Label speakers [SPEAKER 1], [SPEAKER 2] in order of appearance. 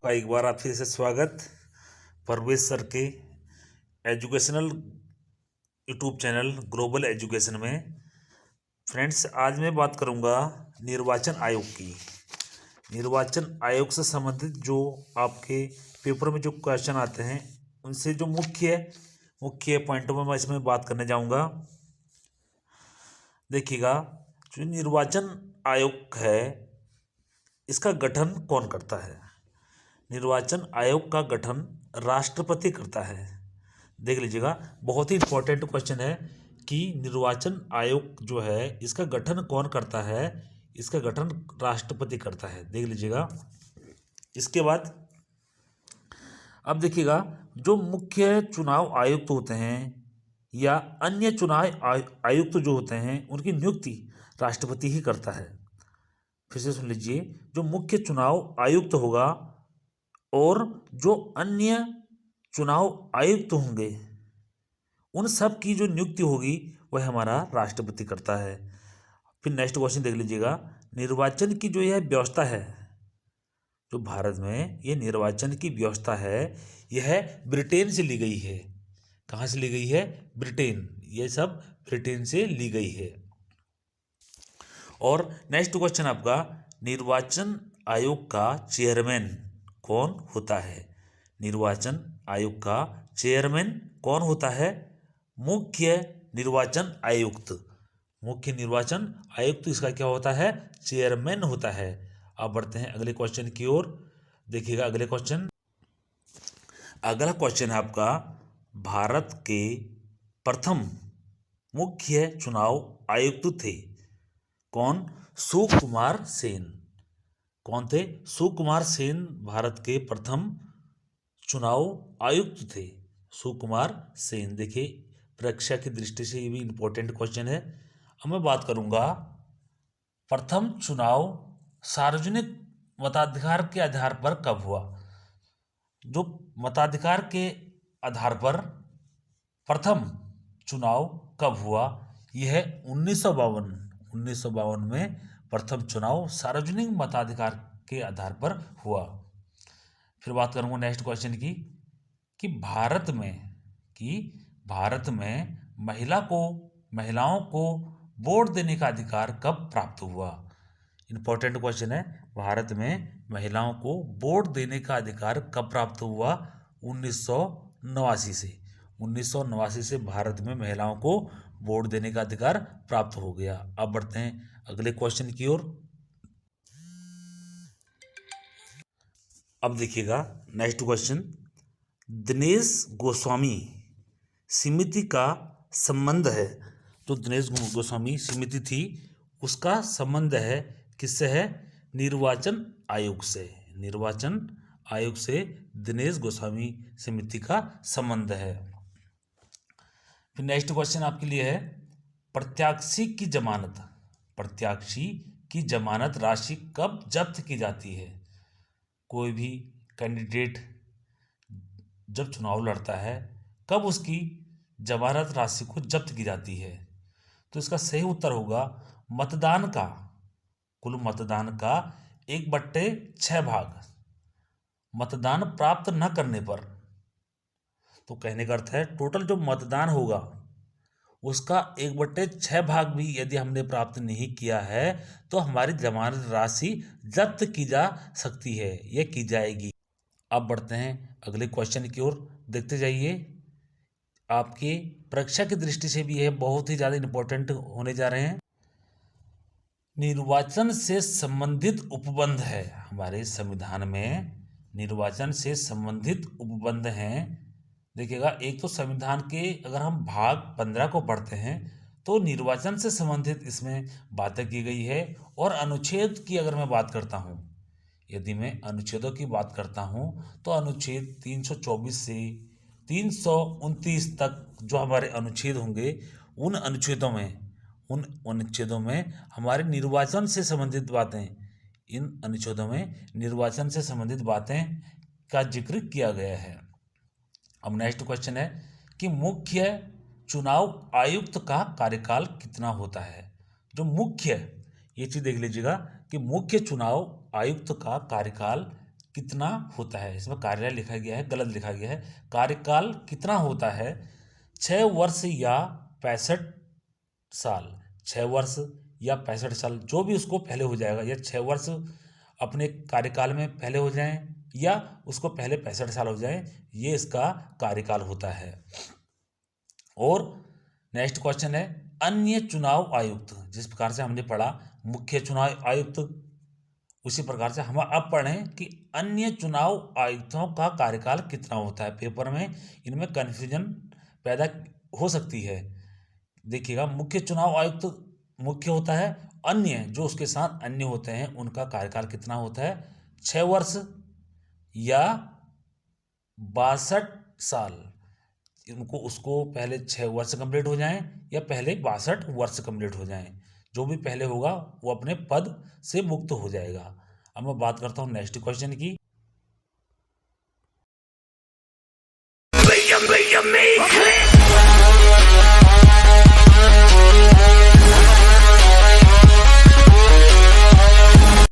[SPEAKER 1] का एक बार आप फिर से स्वागत परवेज सर के educational YouTube channel global education में। फ्रेंड्स, आज मैं बात करूंगा निर्वाचन आयोग की। निर्वाचन आयोग से संबंधित जो आपके पेपर में जो क्वेश्चन आते हैं उनसे जो मुख्य पॉइंटों में मैं इसमें बात करने जाऊंगा। देखिएगा, जो निर्वाचन आयोग है इसका गठन कौन करता है? निर्वाचन आयोग का गठन राष्ट्रपति करता है। देख लीजिएगा, बहुत ही इंपॉर्टेंट क्वेश्चन है कि निर्वाचन आयोग जो है इसका गठन कौन करता है। इसका गठन राष्ट्रपति करता है। देख लीजिएगा। इसके बाद अब देखिएगा, जो मुख्य चुनाव आयुक्त होते हैं या अन्य चुनाव आयुक्त जो होते हैं उनकी नियुक्ति राष्ट्रपति ही करता है। फिर से सुन लीजिए, जो मुख्य चुनाव आयुक्त होगा और जो अन्य चुनाव आयुक्त होंगे उन सब की जो नियुक्ति होगी वह हमारा राष्ट्रपति करता है। फिर नेक्स्ट क्वेश्चन देख लीजिएगा, निर्वाचन की जो यह व्यवस्था है, जो भारत में ये निर्वाचन की व्यवस्था है, यह ब्रिटेन से ली गई है। कहाँ से ली गई है? ब्रिटेन। ये सब ब्रिटेन से ली गई है। और नेक्स्ट क्वेश्चन आपका, निर्वाचन आयोग का चेयरमैन कौन होता है? निर्वाचन आयोग का चेयरमैन कौन होता है? मुख्य निर्वाचन आयुक्त। मुख्य निर्वाचन आयुक्त इसका क्या होता है? चेयरमैन होता है। अब बढ़ते हैं अगले क्वेश्चन की ओर। देखिएगा अगला क्वेश्चन है आपका, भारत के प्रथम मुख्य चुनाव आयुक्त थे कौन? सुकुमार सेन। कौन थे? सुकुमार सेन भारत के प्रथम चुनाव आयुक्त थे। सुकुमार सेन। देखिए, परीक्षा की दृष्टि से ये भी इंपॉर्टेंट क्वेश्चन है। अब मैं बात करूंगा, प्रथम चुनाव सार्वजनिक मताधिकार के आधार पर कब हुआ? जो मताधिकार के आधार पर प्रथम चुनाव कब हुआ? यह है 1952 में प्रथम चुनाव सार्वजनिक मताधिकार के आधार पर हुआ। फिर बात करूंगा नेक्स्ट क्वेश्चन की कि भारत में महिलाओं को वोट देने का अधिकार कब प्राप्त हुआ? इंपॉर्टेंट क्वेश्चन है। भारत में महिलाओं को वोट देने का अधिकार कब प्राप्त हुआ? 1989 से। 1989 से भारत में महिलाओं को वोट देने का अधिकार प्राप्त हो गया। अब बढ़ते हैं अगले क्वेश्चन की ओर। अब देखिएगा नेक्स्ट क्वेश्चन, दिनेश गोस्वामी समिति का संबंध है। जो दिनेश गोस्वामी समिति थी उसका संबंध है किससे? है निर्वाचन आयोग से। निर्वाचन आयोग से दिनेश गोस्वामी समिति का संबंध है। फिर नेक्स्ट क्वेश्चन आपके लिए है, प्रत्याशी की जमानत राशि कब जब्त की जाती है? कोई भी कैंडिडेट जब चुनाव लड़ता है कब उसकी जमानत राशि को जब्त की जाती है? तो इसका सही उत्तर होगा कुल मतदान का 1/6 भाग मतदान प्राप्त न करने पर। तो कहने का अर्थ है टोटल जो मतदान होगा उसका 1/6 भाग भी यदि हमने प्राप्त नहीं किया है तो हमारी जमानत राशि जब्त की जा सकती है, यह की जाएगी। अब बढ़ते हैं अगले क्वेश्चन की ओर। देखते जाइए, आपके परीक्षा की दृष्टि से भी यह बहुत ही ज़्यादा इंपॉर्टेंट होने जा रहे हैं। निर्वाचन से संबंधित उपबंध है हमारे संविधान में। निर्वाचन से संबंधित उपबंध हैं। देखिएगा, एक तो संविधान के अगर हम भाग 15 को पढ़ते हैं तो निर्वाचन से संबंधित इसमें बातें की गई है। और अनुच्छेद की अगर मैं बात करता हूँ, यदि मैं अनुच्छेदों की बात करता हूँ तो अनुच्छेद 324 से 329 तक जो हमारे अनुच्छेद होंगे उन अनुच्छेदों में हमारे निर्वाचन से संबंधित बातें, इन अनुच्छेदों में निर्वाचन से संबंधित बातें का जिक्र किया गया है। अब नेक्स्ट क्वेश्चन है कि मुख्य चुनाव आयुक्त का कार्यकाल कितना होता है? जो मुख्य, ये चीज देख लीजिएगा कि मुख्य चुनाव आयुक्त का कार्यकाल कितना होता है। इसमें कार्यकाल लिखा गया है, गलत लिखा गया है। कार्यकाल कितना होता है? 6 वर्ष या 65 साल। 6 वर्ष या 65 साल, जो भी उसको पहले हो जाएगा, या 6 वर्ष अपने कार्यकाल में पहले हो जाएं या उसको पहले 65 साल हो जाएं, ये इसका कार्यकाल होता है। और नेक्स्ट क्वेश्चन है, अन्य चुनाव आयुक्त। जिस प्रकार से हमने पढ़ा मुख्य चुनाव आयुक्त, उसी प्रकार से हम अब पढ़ें कि अन्य चुनाव आयुक्तों का कार्यकाल कितना होता है। पेपर में इनमें कन्फ्यूजन पैदा हो सकती है। देखिएगा, मुख्य चुनाव आयुक्त मुख्य होता है, अन्य जो उसके साथ अन्य होते हैं उनका कार्यकाल कितना होता है? 6 वर्ष या 62 साल। उनको उसको पहले 6 वर्ष कंप्लीट हो जाएं या पहले 62 वर्ष कंप्लीट हो जाएं, जो भी पहले होगा वो अपने पद से मुक्त हो जाएगा। अब मैं बात करता हूँ नेक्स्ट क्वेश्चन की।